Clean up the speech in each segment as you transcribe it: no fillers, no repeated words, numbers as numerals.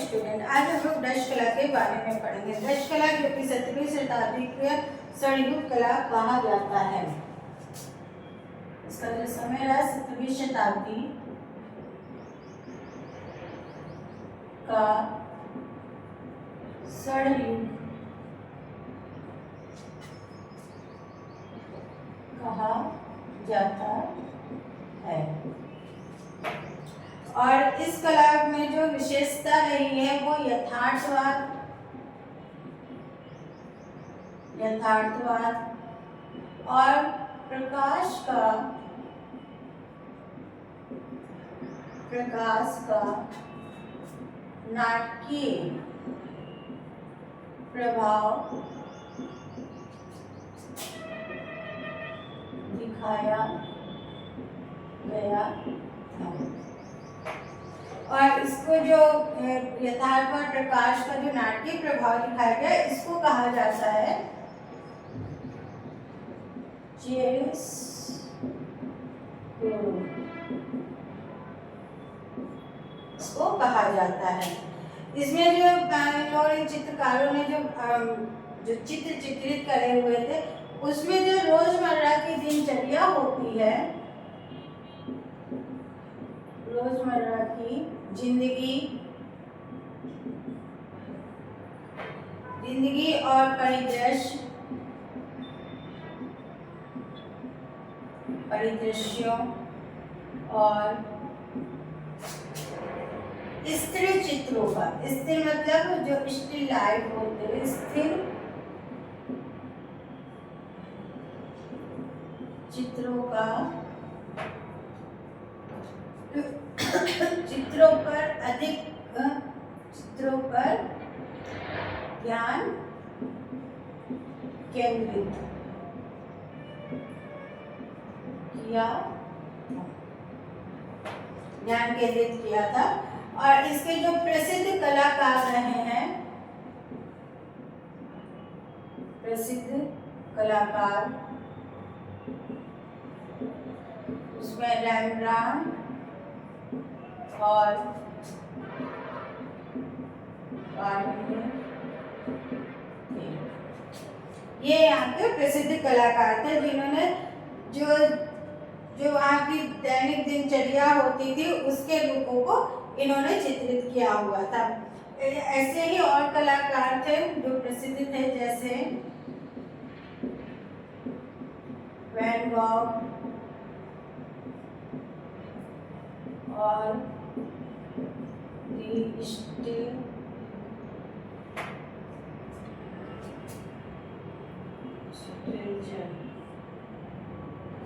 Student, आज हम लोग डच कला के बारे में पढ़ेंगे। डच कला जो कि 17वीं शताब्दी के स्वर्णयुग कला कहा जाता है। इसका जो समय रहा 17वीं शताब्दी का स्वर्णयुग कहा जाता है। और इस कला में जो विशेषता रही है वो यथार्थवाद और प्रकाश का नाटकीय प्रभाव दिखाया गया था। और इसको जो यथार्थवाद प्रकाश का जो नाटकीय प्रभाव दिखाया गया, इसको कहा जाता है चियरोस्क्योरो, इसको कहा जाता है। इसमें जो चित्रकारों ने जो चित्र चित्रित करे हुए थे, उसमें जो रोजमर्रा की दिनचर्या होती है, रोजमर्रा की जिंदगी और परिदृश्यों और स्थिर चित्रों का, स्थिर मतलब जो स्टिल लाइफ होते हैं, स्थिर चित्रों पर ध्यान केंद्रित किया था। और इसके जो प्रसिद्ध कलाकार रहे हैं, उसमें रेम्ब्रांड और ये यहाँ के प्रसिद्ध कलाकार थे, जिन्होंने जो वहाँ की दैनिक दिनचर्या होती थी उसके रूपों को इन्होंने चित्रित किया हुआ था। ऐसे ही और कलाकार थे जो प्रसिद्ध थे, जैसे वैन गॉग और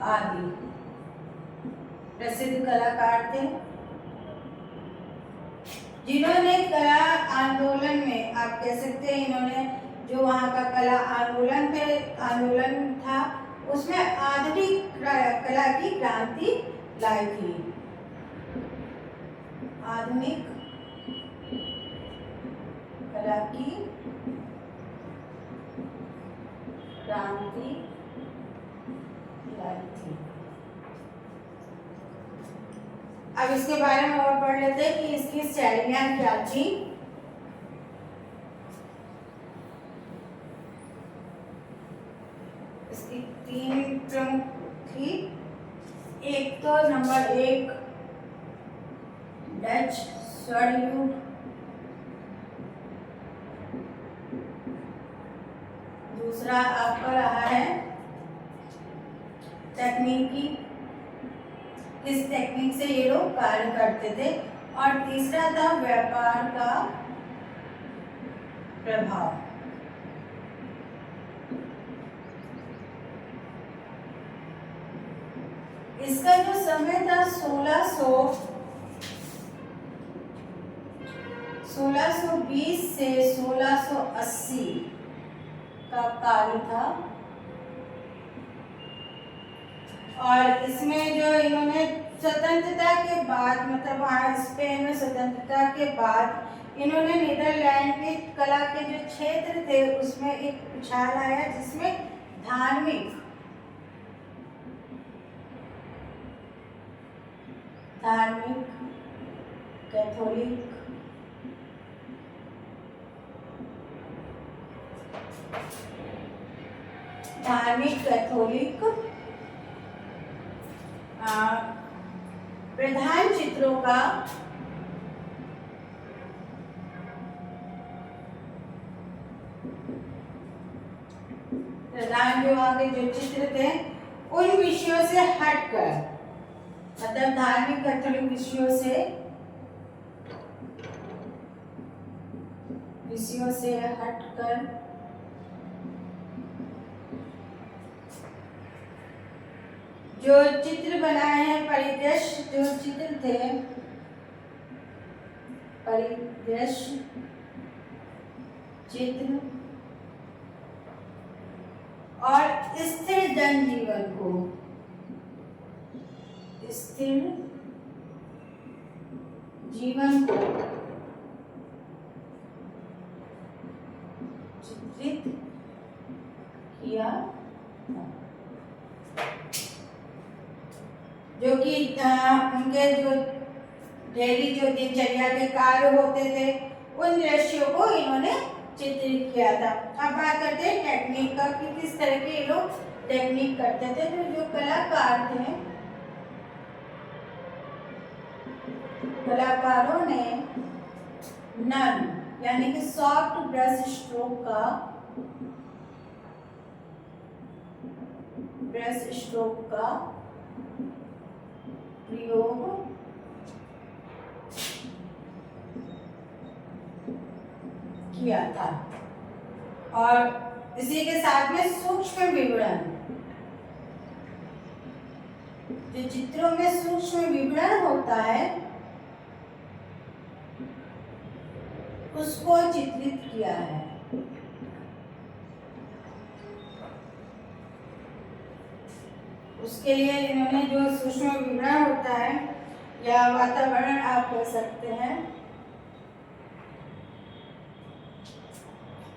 आदि प्रसिद्ध कलाकार थे, जिन्होंने कला आंदोलन में, आप कह सकते हैं, इन्होंने जो वहाँ का कला आंदोलन था, उसमें आधुनिक कला की क्रांति लाई थी। आधुनिक कला की क्रांति लाई थी। अब इसके बारे में और पढ़ लेते हैं कि इसकी शैलियां क्या थी। इसकी 3 प्रमुख थी। एक तो नंबर 1 डच स्वर्णयुग, दूसरा आपका रहा है तकनीकी, किस टेक्निक से ये लोग कार्य करते थे, और तीसरा था व्यापार का प्रभाव। इसका जो समय था 1620 से 1680 का काल था। और इसमें जो इन्होंने स्वतंत्रता के बाद, मतलब वहाँ स्पेन में स्वतंत्रता के बाद, इन्होंने नीदरलैंड के कला के जो क्षेत्र थे उसमें एक उछाल आया, जिसमें धार्मिक कैथोलिक धार्मिक कैथोलिक प्रधान चित्रों का प्रधान जो आगे जो चित्र थे उन विषयों से हटकर, मतलब धार्मिक कैथोलिक विषयों से हटकर जो चित्र बनाए हैं, परिदृश्य जो चित्र थे, परिदृश्य चित्र और स्थिर जनजीवन को, स्थिर जीवन को चित्रित किया, जो कि उनके जो डेली जो दिनचर्या के कार्य होते थे उन दृश्यों को इन्होंने चित्रित किया था। अब बात करते हैं टेक्निक का कि किस तरह के ये लोग टेक्निक करते थे। तो जो कलाकार थे, कलाकारों ने नर्म यानी कि सॉफ्ट ब्रश स्ट्रोक का प्रयोग किया था और इसी के साथ में सूक्ष्म विवरण, जो चित्रों में सूक्ष्म विवरण होता है उसको चित्रित किया है। उसके लिए इन्होंने जो सूक्ष्म विवरण होता है या वातावरण आप कह सकते हैं,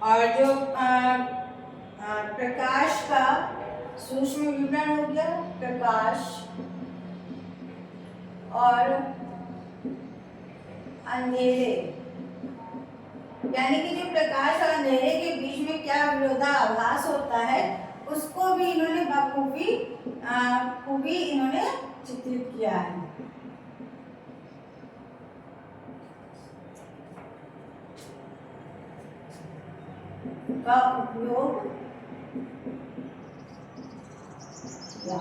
और जो प्रकाश का सूक्ष्म विवरण हो गया, प्रकाश और अंधेरे, यानी कि जो प्रकाश और अंधेरे के बीच में क्या विरोधाभास होता है उसको भी इन्होंने खूबी इन्होंने चित्रित किया है। का उपयोग किया।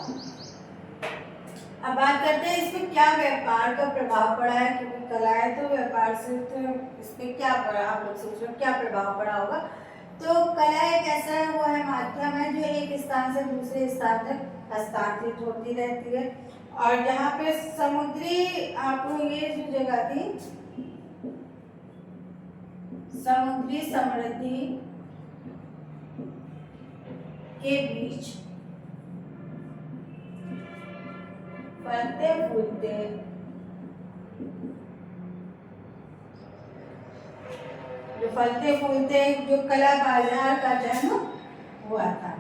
अब बात करते हैं इसमें क्या व्यापार का प्रभाव पड़ा है, क्योंकि कला है तो व्यापार से तो इसमें क्या पड़ा, आप लोग सोच रहे हो क्या प्रभाव पड़ा होगा। तो कला एक ऐसा वो है माध्यम है जो एक स्थान से दूसरे स्थान तक हस्तांतरित होती रहती है। और जहाँ पे समुद्री, आपको ये जो जगह थी समुद्री समृद्धि के बीच फलते फूलते जो कला बाजार का जन्म हुआ था।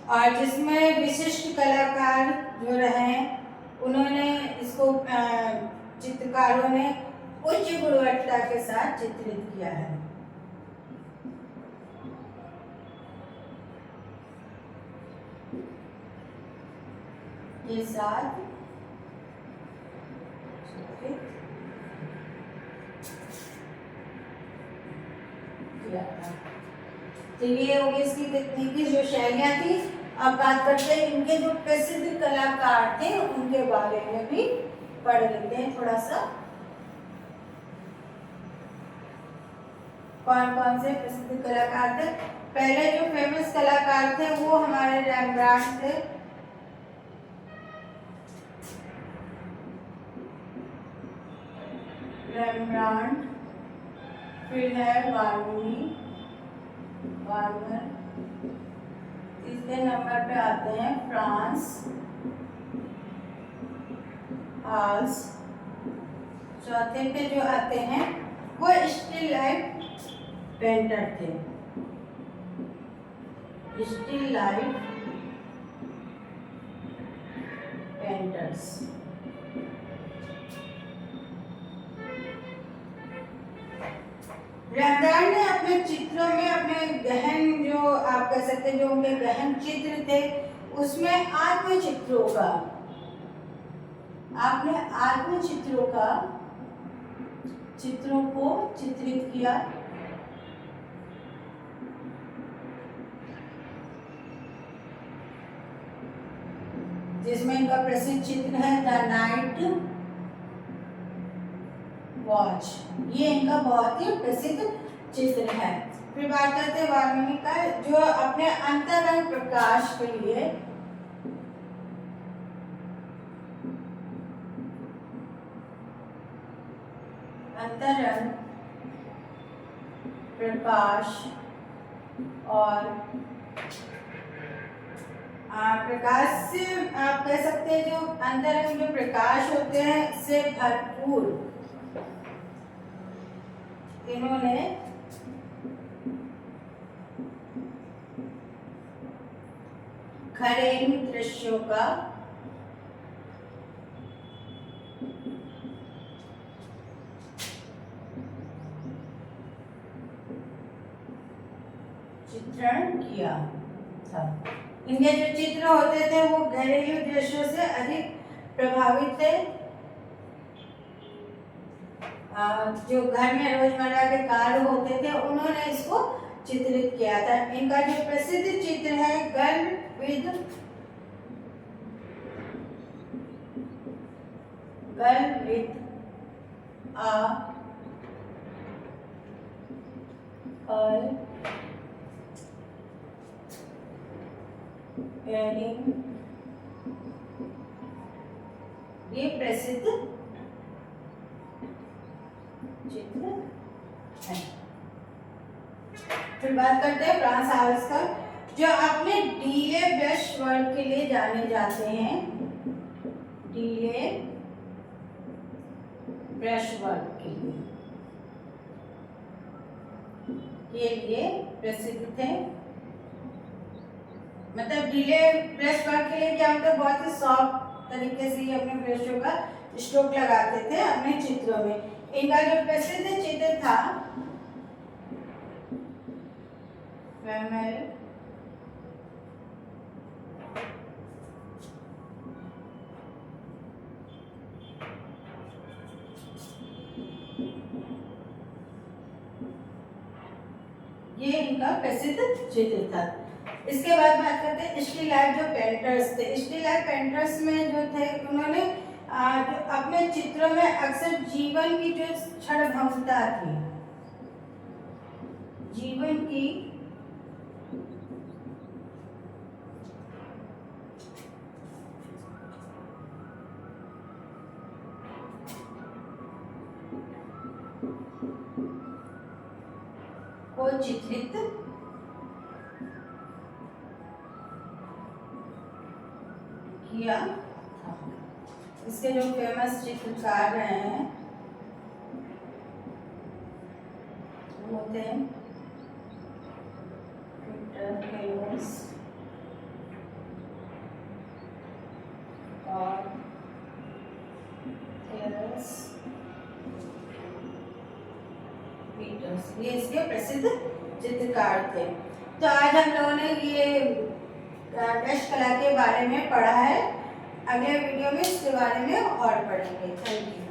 और जिसमें विशिष्ट कलाकार जो रहे उन्होंने इसको चित्रकारों ने उच्च गुणवत्ता के साथ चित्रित किया है। ये साथ किया था। तो ये होगी इसकी तकनीकी जो शैलियाँ थी। अब बात करते हैं इनके जो प्रसिद्ध कलाकार थे उनके बारे में भी पढ़ लेते हैं थोड़ा सा। कौन कौन से प्रसिद्ध कलाकार थे। पहले जो फेमस कलाकार थे वो हमारे रेम्ब्रांड थे। रेम्ब्रांड, फिर है वार्नर, तीसरे नंबर पे आते हैं फ्रांस हाल्स, चौथे पे जो आते हैं वो स्टिल लाइफ पेंटर थे। स्टिल लाइफ पेंटर्स ब्रह्मदार ने अपने चित्रों में अपने गहन, जो आप कह सकते हैं जो उनके गहन चित्र थे, उसमें आत्मचित्रों का, आपने आत्मचित्रों का चित्रों को चित्रित किया। जिसमें इनका प्रसिद्ध चित्र है द नाइट वॉच, ये इनका बहुत ही प्रसिद्ध चित्र है। फिर बात करते हैं वाल्मीकि का, जो अपने अंतरंग प्रकाश के लिए अंतरंग प्रकाश और प्रकाश से आप कह सकते हैं जो अंतरंग जो प्रकाश होते हैं से भरपूर इन्होंने घरेलू दृश्यों का चित्रण किया था। इनके जो चित्र होते थे वो घरेलू दृश्यों से अधिक प्रभावित थे। जो घर में रोजमर्रा के कार्य होते थे उन्होंने इसको चित्रित किया था। इनका जो प्रसिद्ध चित्र है गर्ल विद a wearing, ये प्रसिद्ध चित्र है। फिर बात करते हैं फ्रांस हाउस का, जो अपने डीले ब्रश वर्क के लिए जाने जाते हैं। डीले ब्रश वर्क के लिए प्रसिद्ध थे। मतलब डीले ब्रश वर्क के लिए क्या मतलब बहुत ही सॉफ्ट तरीके से ये अपने ब्रशों का स्ट्रोक लगाते थे अपने चित्रों में। इनका जो प्रसिद्ध चित्र था ये इनका प्रसिद्ध चित्र था। इसके बाद बात करते हैं स्टिल लाइफ जो पेंटर्स थे। स्टिल लाइफ पेंटर्स में जो थे उन्होंने जो अपने चित्रों में अक्सर जीवन की जो क्षणभंगुरता थी, जीवन की को चित्रित किया था। इसके जो फेमस चित्रकार हैं वो थे पीटर केलोस और थेरेस पीटर्स, ये इसके प्रसिद्ध चित्रकार थे। तो आज हम लोगों ने ये डच कला के बारे में पढ़ा है। अगले वीडियो में इसके बारे में और पढ़ेंगे। Thank you.